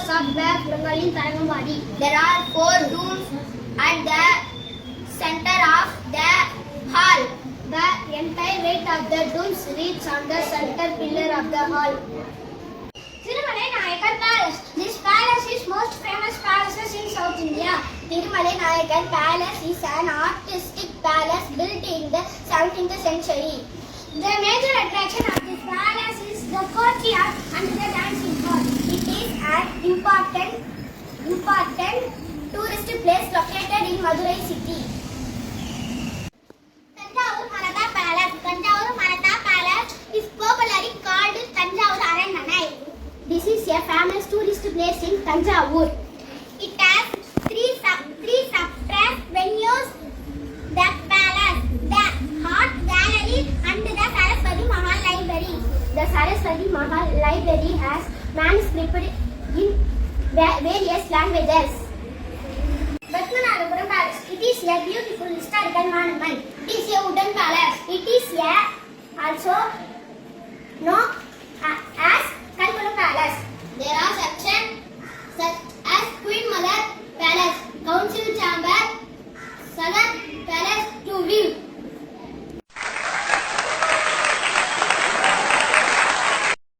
members of West Bengali Taranambadi. There are 4 rooms at the center of the hall. The entire weight of the dooms rests on the center pillar of the hall. Thirumalai Nayakar Palace. This palace is most famous palaces in South India. Thirumalai Nayakar Palace is an artistic palace built in the 17th century. The major attraction of this palace is the courtyard and the dancing hall. It is an important tourist place located in Madurai city. Tanjavur Maratha Palace. Tanjavur Maratha Palace is popularly called Tanjavur Aranmanai. This is a famous tourist place in Tanjavur. It has three separate venues: the palace, the art gallery, and the Saraswati Mahal library. The Saraswati Mahal library has manuscripts in various languages. Padmanabhapuram Palace. It is a beautiful historical monument. It is a wooden palace. It is also known as Kalparam Palace. There are